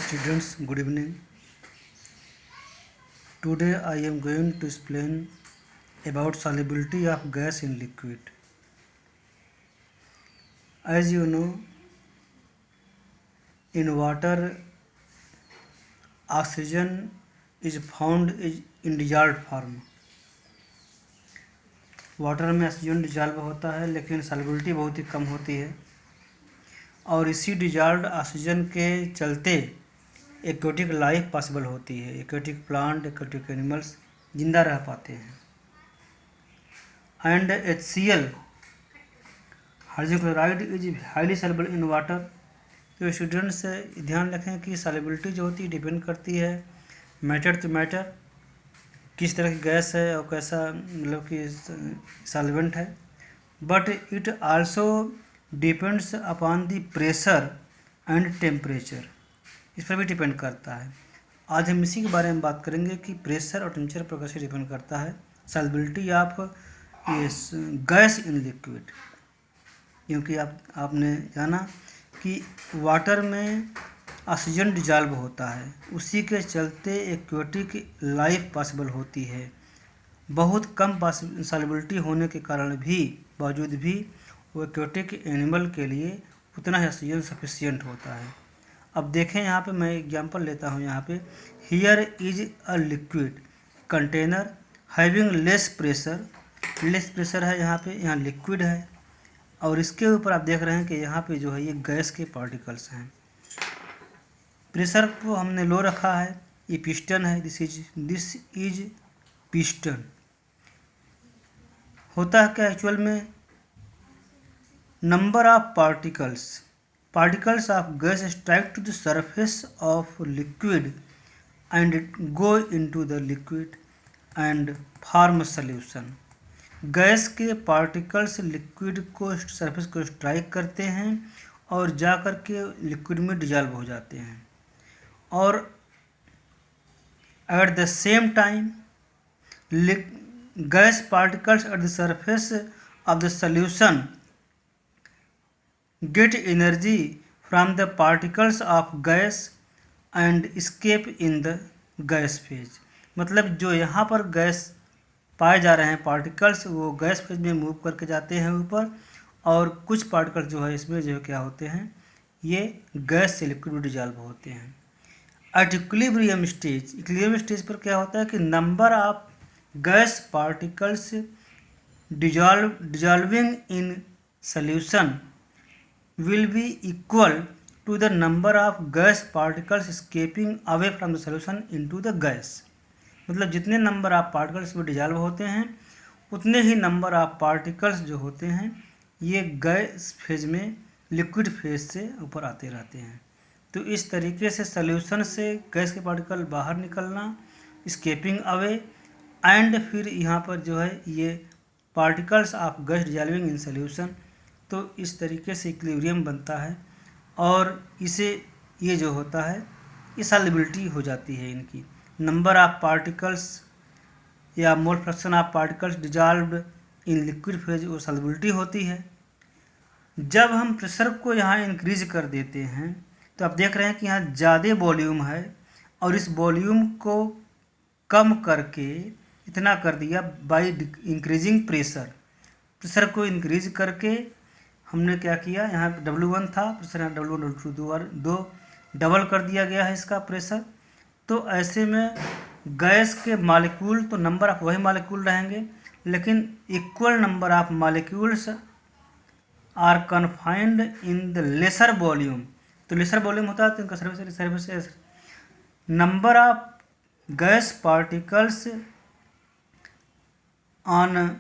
Students, good evening. Today I am going to explain about solubility of gas in liquid. As you know, in water, oxygen is found in dissolved form. Water में oxygen dissolve होता है, लेकिन solubility बहुत ही कम होती है और इसी dissolved oxygen के चलते एक्वेटिक लाइफ पॉसिबल होती है। एक्वेटिक प्लांट, एक्वेटिक एनिमल्स जिंदा रह पाते हैं। And HCl hydrogen chloride is highly soluble in water. तो स्टूडेंट्स ध्यान रखें कि सॉल्युबिलिटी जो होती है डिपेंड करती है मैटर टू मैटर, किस तरह की गैस है और कैसा मतलब कि सॉल्वेंट है, but it also depends upon the pressure and temperature, इस पर भी डिपेंड करता है। आज हम इसी के बारे में बात करेंगे कि प्रेशर और टेम्परेचर पर कैसे डिपेंड करता है solubility of gas in liquid. क्योंकि आपने जाना कि वाटर में ऑक्सीजन डिजॉल्व होता है, उसी के चलते एक्वेटिक लाइफ पॉसिबल होती है। बहुत कम सॉल्युबिलिटी होने के कारण भी बावजूद भी वो एक्वेटिक एनिमल के लिए उतना ही ऑक्सीजन सफिशिएंट होता है। अब देखें यहाँ पे मैं एग्जांपल लेता हूँ। यहाँ पे here is a liquid container having less pressure है। यहाँ पे यहाँ लिक्विड है और इसके ऊपर आप देख रहे हैं कि यहाँ पे जो है ये गैस के पार्टिकल्स हैं। प्रेशर को हमने लो रखा है, ये पिस्टन है, दिस इज पिस्टन। होता है क्या एक्चुअल में, number of particles of gas strike to the surface of liquid and go into the liquid and form solution. Gas के पार्टिकल्स लिक्विड को सरफेस को स्ट्राइक करते हैं और जा कर के लिक्विड में डिजॉल्व हो जाते हैं और at the same time gas particles at the surface of the solution get energy from the particles of gas and escape in the gas phase. मतलब जो यहाँ पर गैस पाए जा रहे हैं पार्टिकल्स, वो गैस फेज में मूव करके जाते हैं ऊपर, और कुछ पार्टिकल्स जो है इसमें जो क्या होते हैं, ये गैस से लिक्विड में डिजॉल्व होते हैं। एट इक्विलिब्रियम स्टेज पर क्या होता है कि number of gas particles dissolving in solution will be equal to the number of gas particles escaping away from the solution into the gas। मतलब जितने नंबर ऑफ पार्टिकल्स में डिजॉल्व होते हैं उतने ही नंबर ऑफ पार्टिकल्स जो होते हैं ये गैस फेज में लिक्विड फेज से ऊपर आते रहते हैं। तो इस तरीके से सॉल्यूशन से गैस के पार्टिकल बाहर निकलना, escaping away, एंड फिर यहाँ पर जो है ये particles of gas dissolving in solution. तो इस तरीके से इक्विलिब्रियम बनता है और इसे ये जो होता है ये सॉल्युबिलिटी हो जाती है इनकी। नंबर ऑफ पार्टिकल्स या मोल fraction of particles dissolved in liquid phase वो सॉल्युबिलिटी होती है। जब हम प्रेशर को यहाँ इंक्रीज कर देते हैं तो आप देख रहे हैं कि यहाँ ज़्यादा वॉल्यूम है और इस वॉल्यूम को कम करके इतना कर दिया बाय इंक्रीजिंग प्रेशर को इंक्रीज करके हमने क्या किया, यहाँ W1 था प्रेशर, यहाँ W1 W2 दो डबल कर दिया गया है इसका प्रेशर। तो ऐसे में गैस के मॉलिक्यूल तो नंबर ऑफ वही मॉलिक्यूल रहेंगे, लेकिन equal number of molecules are confined in the lesser volume. तो लेसर वॉल्यूम होता है तो इनका surface number of gas particles on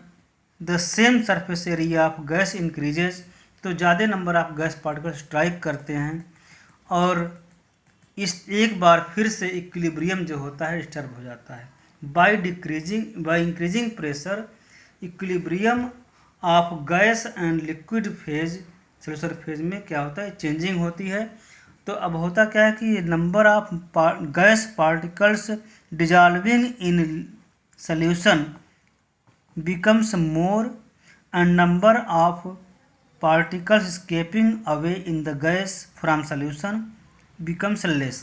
the same surface area of gas increases. तो ज़्यादा number of gas particle strike करते हैं और इस एक बार फिर से इक्विलिब्रियम जो होता है डिस्टर्ब हो जाता है। By increasing pressure equilibrium of gas and liquid phase solution phase में क्या होता है, चेंजिंग होती है। तो अब होता क्या है कि number of gas particles dissolving in solution becomes more and number of particles escaping away in the gas from solution becomes less।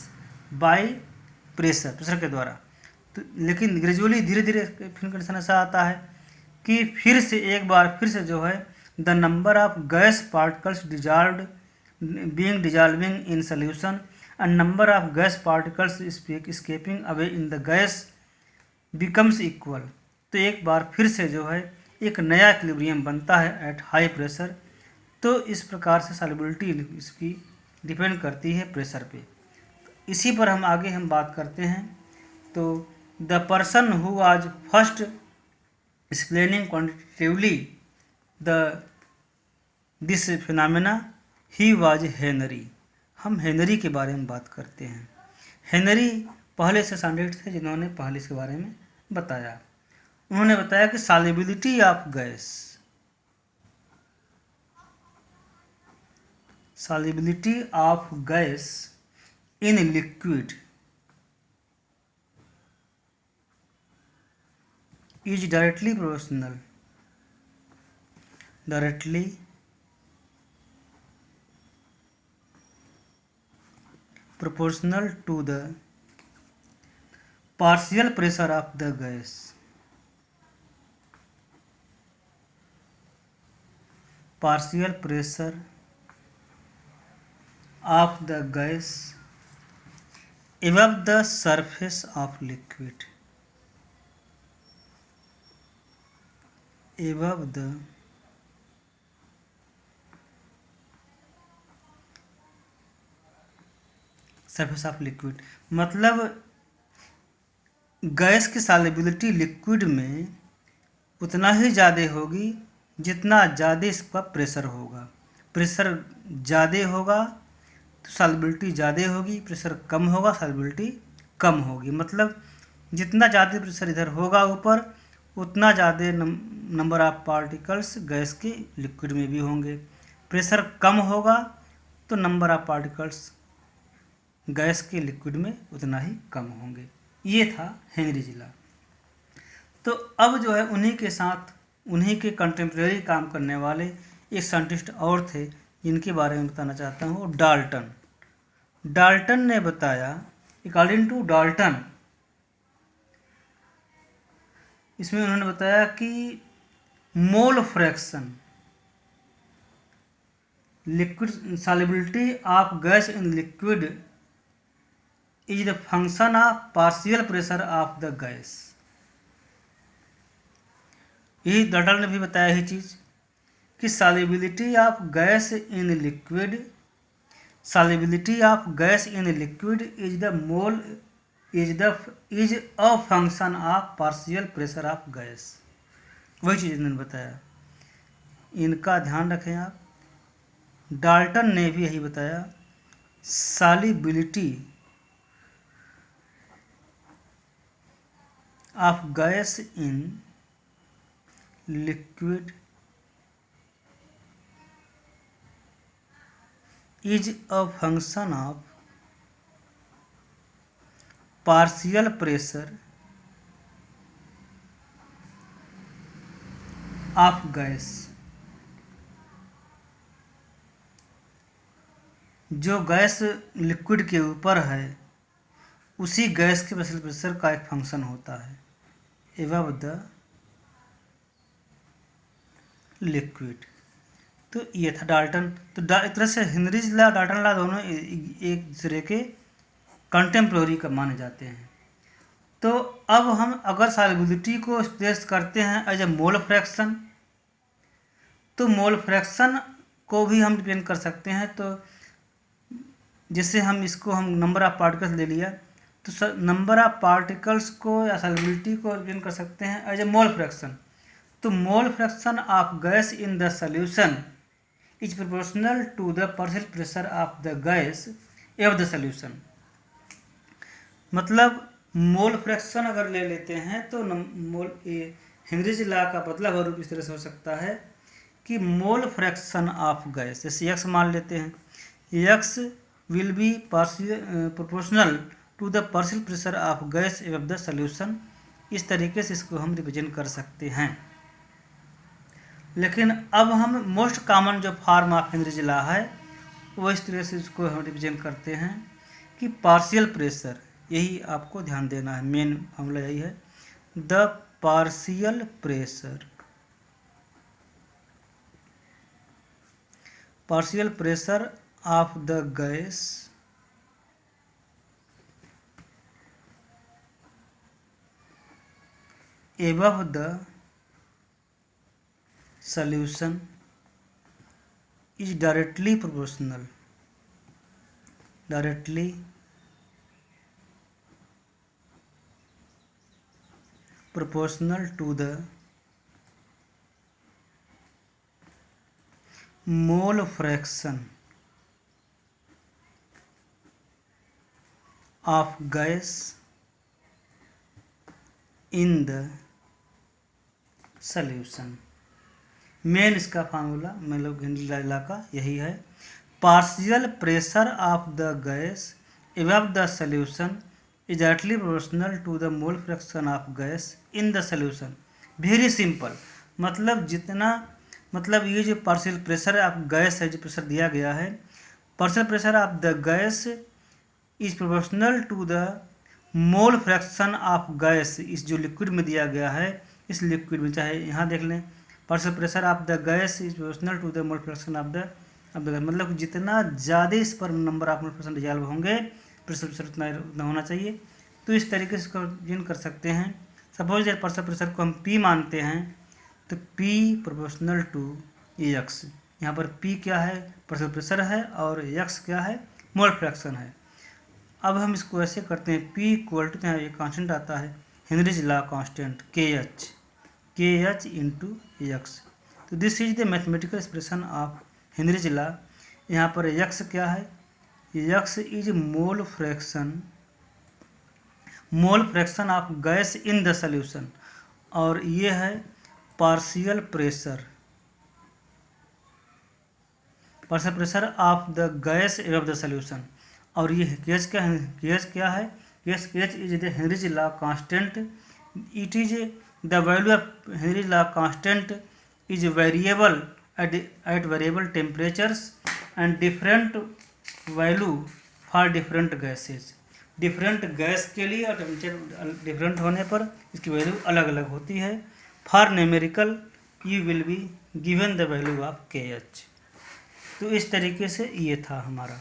By pressure के द्वारा। तो लेकिन ग्रेजुअली धीरे धीरे फिर कंडीशन ऐसा आता है कि फिर से एक बार फिर से जो है the number of gas particles dissolving in solution and number of gas particles escaping away in the gas becomes equal. तो एक बार फिर से जो है एक नया इक्विलिब्रियम बनता है एट हाई प्रेशर। तो इस प्रकार से सॉल्युबिलिटी इसकी डिपेंड करती है प्रेशर पे। इसी पर हम बात करते हैं। तो the person who was first explaining quantitatively this phenomena he was Henry. हम हेनरी के बारे में बात करते हैं। हेनरी पहले से साइंटिस्ट थे जिन्होंने पहले इसके बारे में बताया। उन्होंने बताया कि solubility of gas, solubility of gas in liquid is directly proportional to the partial pressure of the gas. Partial pressure of the gas above the surface of liquid, above the surface of liquid। मतलब gas की solubility liquid में उतना ही ज़्यादा होगी जितना ज़्यादा इसका pressure होगा। प्रेशर ज़्यादा होगा तो सॉल्युबिलिटी ज़्यादा होगी, प्रेशर कम होगा सॉल्युबिलिटी कम होगी। मतलब जितना ज़्यादा प्रेशर इधर होगा ऊपर उतना ज़्यादा नंबर ऑफ पार्टिकल्स गैस के लिक्विड में भी होंगे। प्रेशर कम होगा तो नंबर ऑफ पार्टिकल्स गैस के लिक्विड में उतना ही कम होंगे। ये था हेनरी लॉ। तो अब जो है उन्हीं के साथ उन्हीं के कंटेम्प्रेरी काम करने वाले एक साइंटिस्ट और थे जिनके बारे में बताना चाहता हूँ। डाल्टन। डाल्टन ने बताया, अकॉर्डिंग टू डाल्टन, इसमें उन्होंने बताया कि mole fraction, liquid solubility of gas in liquid is the function of partial pressure of the gas. यही डाल्टन ने भी बताया यही चीज़ कि solubility of gas in liquid, solubility of gas in liquid is a function of partial pressure of gas. वही चीज़ इन्होंने बताया, इनका ध्यान रखें आप। डाल्टन ने भी यही बताया, solubility of gas in liquid is a function of partial pressure of gas। जो गैस लिक्विड के ऊपर है उसी गैस के पार्शियल प्रेशर का एक फंक्शन होता है एबव द लिक्विड। तो ये था डाल्टन। तो एक तरह से हेनरीज लॉ, डाल्टन लॉ दोनों एक दूसरे के कंटेम्प्रेरी का माने जाते हैं। तो अब हम अगर सॉल्युबिलिटी को एक्सप्रेस करते हैं एज ए मोल फ्रैक्शन, तो मोल फ्रैक्शन को भी हम डिपेंड कर सकते हैं। तो जैसे हम नंबर ऑफ पार्टिकल्स ले लिया, तो नंबर ऑफ पार्टिकल्स को या सॉल्युबिलिटी को डिपेंड कर सकते हैं एज ए मोल फ्रैक्शन। तो mole fraction of gas in the solution is proportional to the partial pressure of the gas above the solution. मतलब मोल फ्रैक्शन अगर ले लेते हैं तो हेनरीज लॉ का बदला हुआ रूप इस तरह से हो सकता है कि मोल फ्रैक्शन ऑफ गैस, जैसे एक्स मान लेते हैं, x will be proportional to the partial pressure of gas above the solution. इस तरीके से इसको हम रिप्रेजेंट कर सकते हैं। लेकिन अब हम मोस्ट कॉमन जो फॉर्म ऑफ हेनरीज लॉ है वो इस तरह से इसको हम रिप्रेजेंट करते हैं कि पार्शियल प्रेशर, यही आपको ध्यान देना है, मेन फॉर्मूला यही है, the partial pressure, partial pressure of the gas above the solution is directly proportional to the mole fraction of gas in the solution। Main इसका फार्मूला मतलब हिंदी का यही है, partial pressure of the gas above the solution is directly proportional to the mole fraction of gas in the solution। Very simple, मतलब जितना, मतलब ये जो पार्शियल प्रेशर ऑफ गैस है, जो प्रेशर दिया गया है, partial pressure of the gas is proportional to the mole fraction of gas, इस जो लिक्विड में दिया गया है, इस लिक्विड में, चाहे यहाँ देख लें, partial pressure of the gas is proportional to the mole fraction of the gas, मतलब जितना ज़्यादा इस पर number of mole fraction dissolve होंगे, प्रेशर उतना होना चाहिए। तो इस तरीके से इसको जिन कर सकते हैं। सपोज दैट पार्शियल प्रेशर को हम P मानते हैं, तो P प्रोपोर्शनल टू X, यहाँ पर P क्या है, पार्शियल प्रेशर है, और X क्या है, मोल फ्रैक्शन है। अब हम इसको ऐसे करते हैं, P इक्वल टू, यहाँ ये कांस्टेंट आता है, Henry's law constant KH into X। तो this is the mathematical expression of Henry's law. यहाँ पर X क्या है, X is mole fraction of gas in the solution, और ये है partial pressure of the gas above the solution, और ये KH क्या है, KH is the Henry's law constant, it is the value of Henry's law constant is variable eight variable temperatures and different value for different gases. Different gas के लिए और temperature different होने पर इसकी वैल्यू अलग अलग होती है। For numerical you will be given the value of KH। तो इस तरीके से ये था हमारा।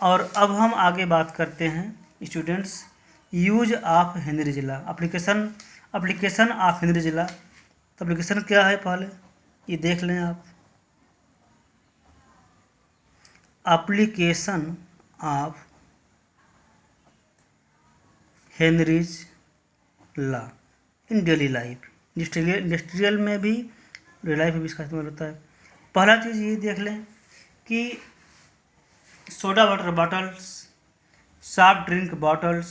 और अब हम आगे बात करते हैं students, use of Henry's law, application of Henry's law. तो एप्लीकेशन क्या है, पहले ये देख लें आप, application of Henry's law in daily life, industrial में भी, डेली लाइफ में भी इसका इस्तेमाल होता है। पहला चीज़ ये देख लें कि soda water bottles, soft drink bottles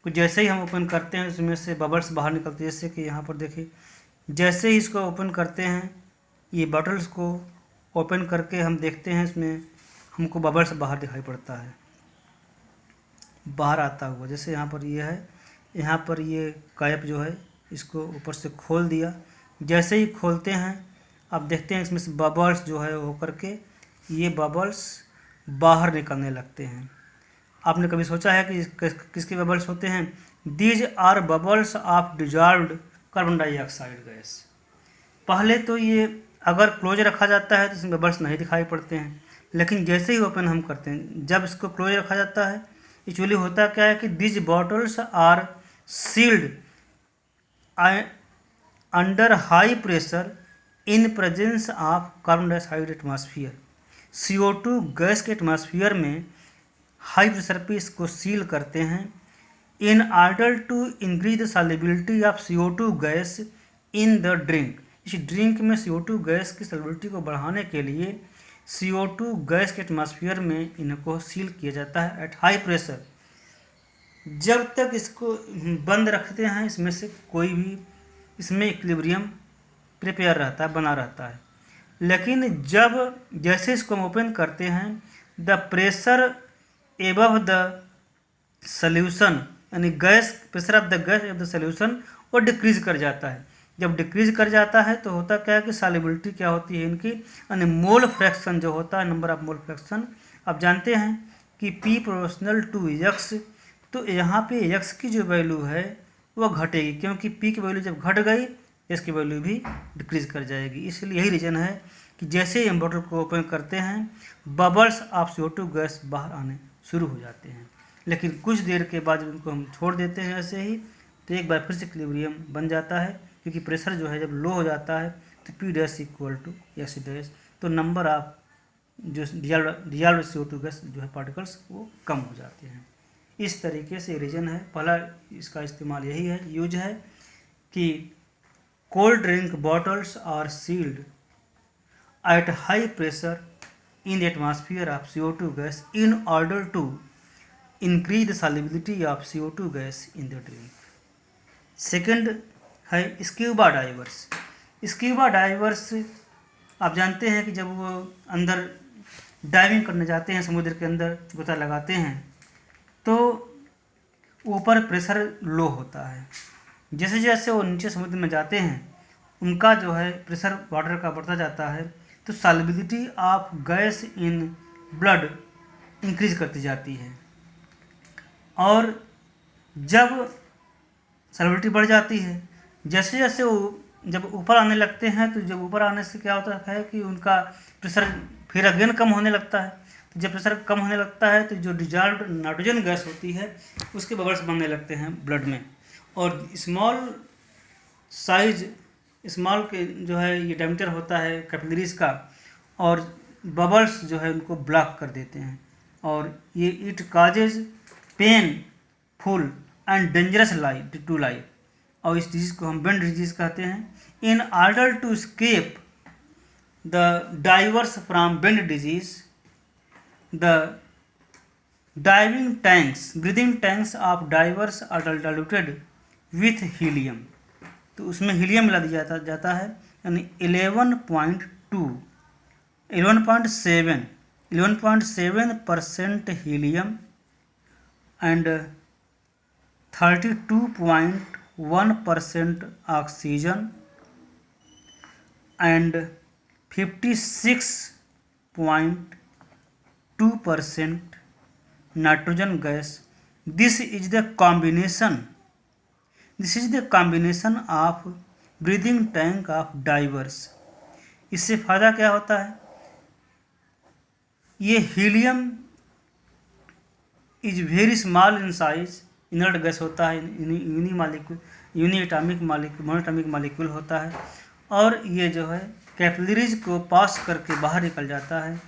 को जैसे ही हम ओपन करते हैं उसमें से बबल्स बाहर निकलते हैं। जैसे कि यहाँ पर देखिए, जैसे ही इसको ओपन करते हैं, ये बॉटल्स को ओपन करके हम देखते हैं, इसमें हमको बबल्स बाहर दिखाई पड़ता है, बाहर आता हुआ। जैसे यहाँ पर ये है, यहाँ पर ये कैप जो है, इसको ऊपर से खोल दिया, जैसे ही खोलते हैं आप देखते हैं इसमें से बबल्स जो है हो करके ये बबल्स बाहर निकलने लगते हैं। आपने कभी सोचा है कि किसके बबल्स होते हैं? These are bubbles of dissolved carbon dioxide gas. पहले तो ये अगर क्लोज रखा जाता है तो इसमें बबल्स नहीं दिखाई पड़ते हैं, लेकिन जैसे ही ओपन हम करते हैं, जब इसको क्लोज रखा जाता है, एक्चुअली होता क्या है कि these bottles are sealed under high pressure in presence of carbon dioxide atmosphere. CO2 gas के एटमॉस्फेयर में हाई प्रेशर पे इसको सील करते हैं, in order to increase the solubility of CO2 gas in the drink. इस drink में CO2 gas की solubility को बढ़ाने के लिए CO2 गैस के एटमॉस्फेयर में इनको सील किया जाता है एट हाई प्रेशर। जब तक इसको बंद रखते हैं, इसमें से कोई भी, इसमें इक्विलिब्रियम प्रिपेयर रहता है, बना रहता है। लेकिन जब जैसे इसको हम ओपन करते हैं, the pressure above the solution, यानी gas, pressure of the gas above the solution, वो डिक्रीज कर जाता है। जब डिक्रीज कर जाता है तो होता क्या है कि सॉल्युबिलिटी क्या होती है इनकी, यानी मोल फ्रैक्शन जो होता है, नंबर ऑफ मोल फ्रैक्शन। आप जानते हैं कि P प्रोपोर्शनल टू x, तो यहाँ पे x की जो वैल्यू है वो घटेगी, क्योंकि P की वैल्यू जब घट गई x की वैल्यू भी डिक्रीज कर जाएगी। इसलिए यही रीज़न है कि जैसे हम बॉटल को ओपन करते हैं बबल्स ऑफ CO2 गैस बाहर आने शुरू हो जाते हैं, लेकिन कुछ देर के बाद उनको हम छोड़ देते हैं ऐसे ही, तो एक बार फिर से इक्विलिब्रियम बन जाता है, क्योंकि प्रेशर जो है जब लो हो जाता है तो P dash equal to S dash, तो नंबर ऑफ जो डिजॉल्व्ड CO2 गैस जो है पार्टिकल्स वो कम हो जाते हैं। इस तरीके से रीजन है, पहला इसका इस्तेमाल यही है, यूज है कि cold drink bottles are sealed at high pressure in the atmosphere of CO2 gas in order to increase the solubility of CO2 gas in the drink. Second है स्क्यूबा डाइवर्स। स्क्यूबा डाइवर्स आप जानते हैं कि जब वो अंदर diving करने जाते हैं, समुद्र के अंदर गोता लगाते हैं, तो ऊपर प्रेशर लो होता है। जैसे जैसे वो नीचे समुद्र में जाते हैं उनका जो है प्रेशर वाटर का बढ़ता जाता है, तो solubility of gas in blood increase करती जाती है, और जब सॉल्युबिलिटी बढ़ जाती है, जैसे जैसे वो जब ऊपर आने लगते हैं, तो जब ऊपर आने से क्या होता है कि उनका प्रेशर फिर अगेन कम होने लगता है। तो जब प्रेशर कम होने लगता है तो जो डिजॉल्व्ड नाइट्रोजन गैस होती है उसके बबल्स बनने लगते हैं ब्लड में, और स्मॉल के जो है ये डायमीटर होता है कैपिलरीज का, और बबल्स जो है उनको ब्लॉक कर देते हैं, और ये it causes painful and dangerous to life, और इस डिजीज़ को हम बेंड डिजीज़ कहते हैं। In order to escape the divers from bend disease, the diving tanks breathing tanks of divers are diluted with helium, तो उसमें helium मिला दिया जाता है, यानी 11.7% helium and 32.1% oxygen and 56.2% nitrogen gas. This is the combination of breathing tank of divers. इससे फ़ायदा क्या होता है, ये helium is very small in size, inert gas होता है, यूनिएटॉमिक मॉलिक्यूल होता है, और ये जो है कैपिलरीज को पास करके बाहर निकल जाता है,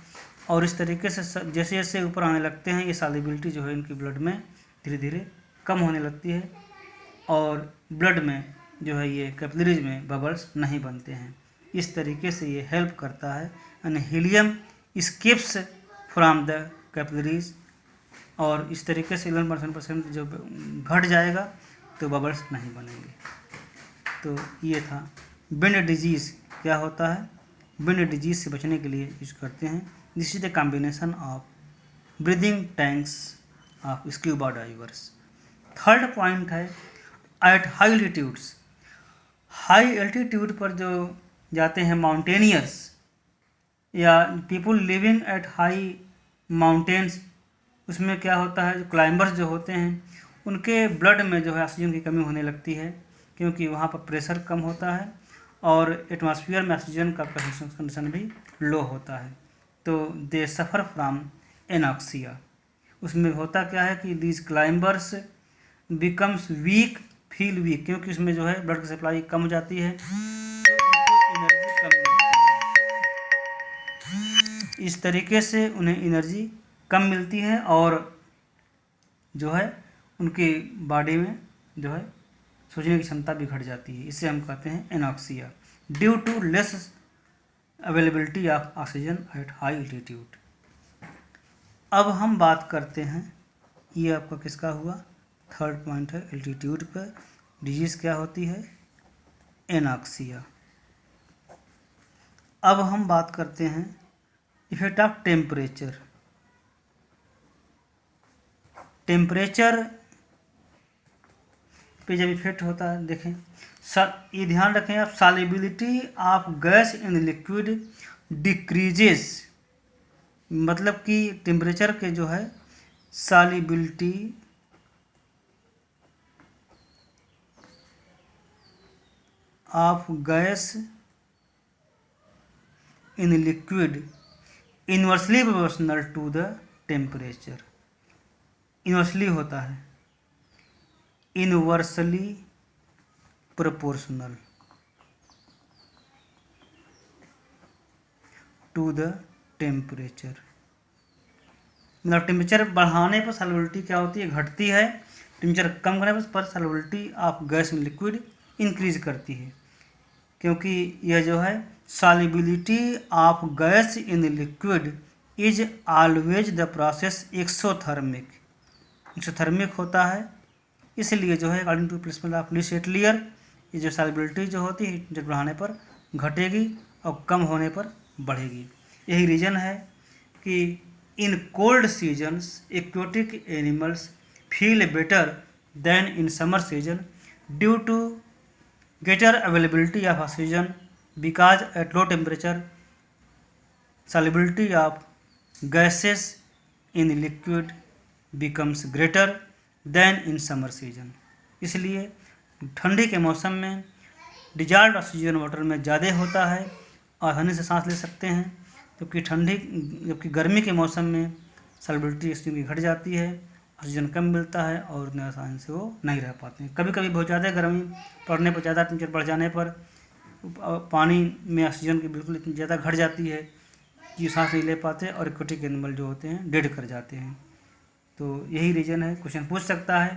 और इस तरीके से जैसे जैसे ऊपर आने लगते हैं ये सॉल्युबिलिटी जो है इनकी ब्लड में धीरे धीरे कम होने लगती है, और ब्लड में जो है ये कैपिलरीज में बबल्स नहीं बनते हैं। इस तरीके से ये हेल्प करता है, यानी helium scapes from the capillaries, और इस तरीके से 11% जब घट जाएगा तो बबल्स नहीं बनेंगे। तो ये था बेंड डिजीज़ क्या होता है, बेंड डिजीज़ से बचने के लिए यूज करते हैं। This is the combination of breathing tanks of scuba divers. Third point है at high altitudes. High altitude पर जो जाते हैं माउंटेनियर्स या people living at high mountains, उसमें क्या होता है, जो क्लाइंबर्स जो होते हैं उनके ब्लड में जो है ऑक्सीजन की कमी होने लगती है, क्योंकि वहाँ पर प्रेशर कम होता है और एटमॉस्फेयर में ऑक्सीजन का कंसंट्रेशन भी लो होता है, तो दे सफ़र फ्रॉम एनॉक्सिया। उसमें होता क्या है कि these climbers becomes weak, feel weak, क्योंकि उसमें जो है ब्लड की सप्लाई कम हो जाती है, तो उनको एनर्जी कम मिलती है। इस तरीके से उन्हें एनर्जी कम मिलती है, और जो है उनकी बॉडी में जो है सोचने की क्षमता भी घट जाती है। इसे हम कहते हैं anoxia, due to less availability of oxygen at high altitude. अब हम बात करते हैं, ये आपका किसका हुआ, थर्ड पॉइंट है एल्टीट्यूड पर डिजीज़ क्या होती है, एनॉक्सिया। अब हम बात करते हैं इफेक्ट ऑफ टेम्परेचर। टेम्परेचर पे जब इफेक्ट होता है, देखें ये ध्यान रखें आप, solubility of gas in liquid decreases, मतलब कि टेम्परेचर के जो है solubility of gas in liquid inversely proportional to the temperature। Inversely होता है, inversely proportional to the temperature. मतलब टेम्परेचर बढ़ाने पर सॉल्युबिलिटी क्या होती है, घटती है। टेम्परेचर कम करने पर solubility of gas in liquid increase करती है, क्योंकि यह जो है solubility of gas in liquid is always the process exothermic होता है। इसलिए जो है अकॉर्डिंग टू प्रिंसिपल ऑफ लीस्ट एटलियर, ये जो सॉल्युबिलिटी जो होती है टेम्परेचर बढ़ाने पर घटेगी और कम होने पर बढ़ेगी। यही रीज़न है कि in cold seasons aquatic animals feel better than in summer season due to greater availability of oxygen, because at low temperature solubility of gases in liquid becomes greater than in summer season। इसलिए ठंडी के मौसम में dissolved oxygen water में ज़्यादा होता है और आसानी से सांस ले सकते हैं, जबकि गर्मी के मौसम में सॉल्युबिलिटी ऑक्सीजन की घट जाती है, ऑक्सीजन कम मिलता है और उतने आसानी से वो नहीं रह पाते हैं। कभी कभी बहुत ज़्यादा गर्मी पड़ने पर, ज़्यादा टेम्परेचर बढ़ जाने पर पानी में ऑक्सीजन की बिल्कुल इतनी ज़्यादा घट जाती है कि सांस नहीं ले पाते और एक्वेटिक एनिमल जो होते हैं डेड कर जाते हैं। तो यही रीज़न है। क्वेश्चन पूछ सकता है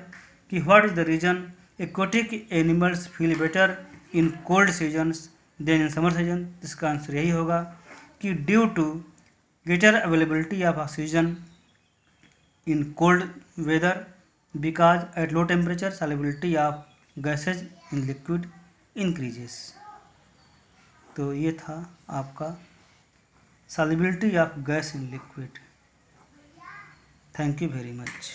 कि what is the reason aquatic animals feel better in cold seasons than in summer season. इसका आंसर यही होगा कि due to greater availability of oxygen in cold weather, because at low temperature solubility of gases in liquid increases। तो ये था आपका solubility of gas in liquid। Thank you very much.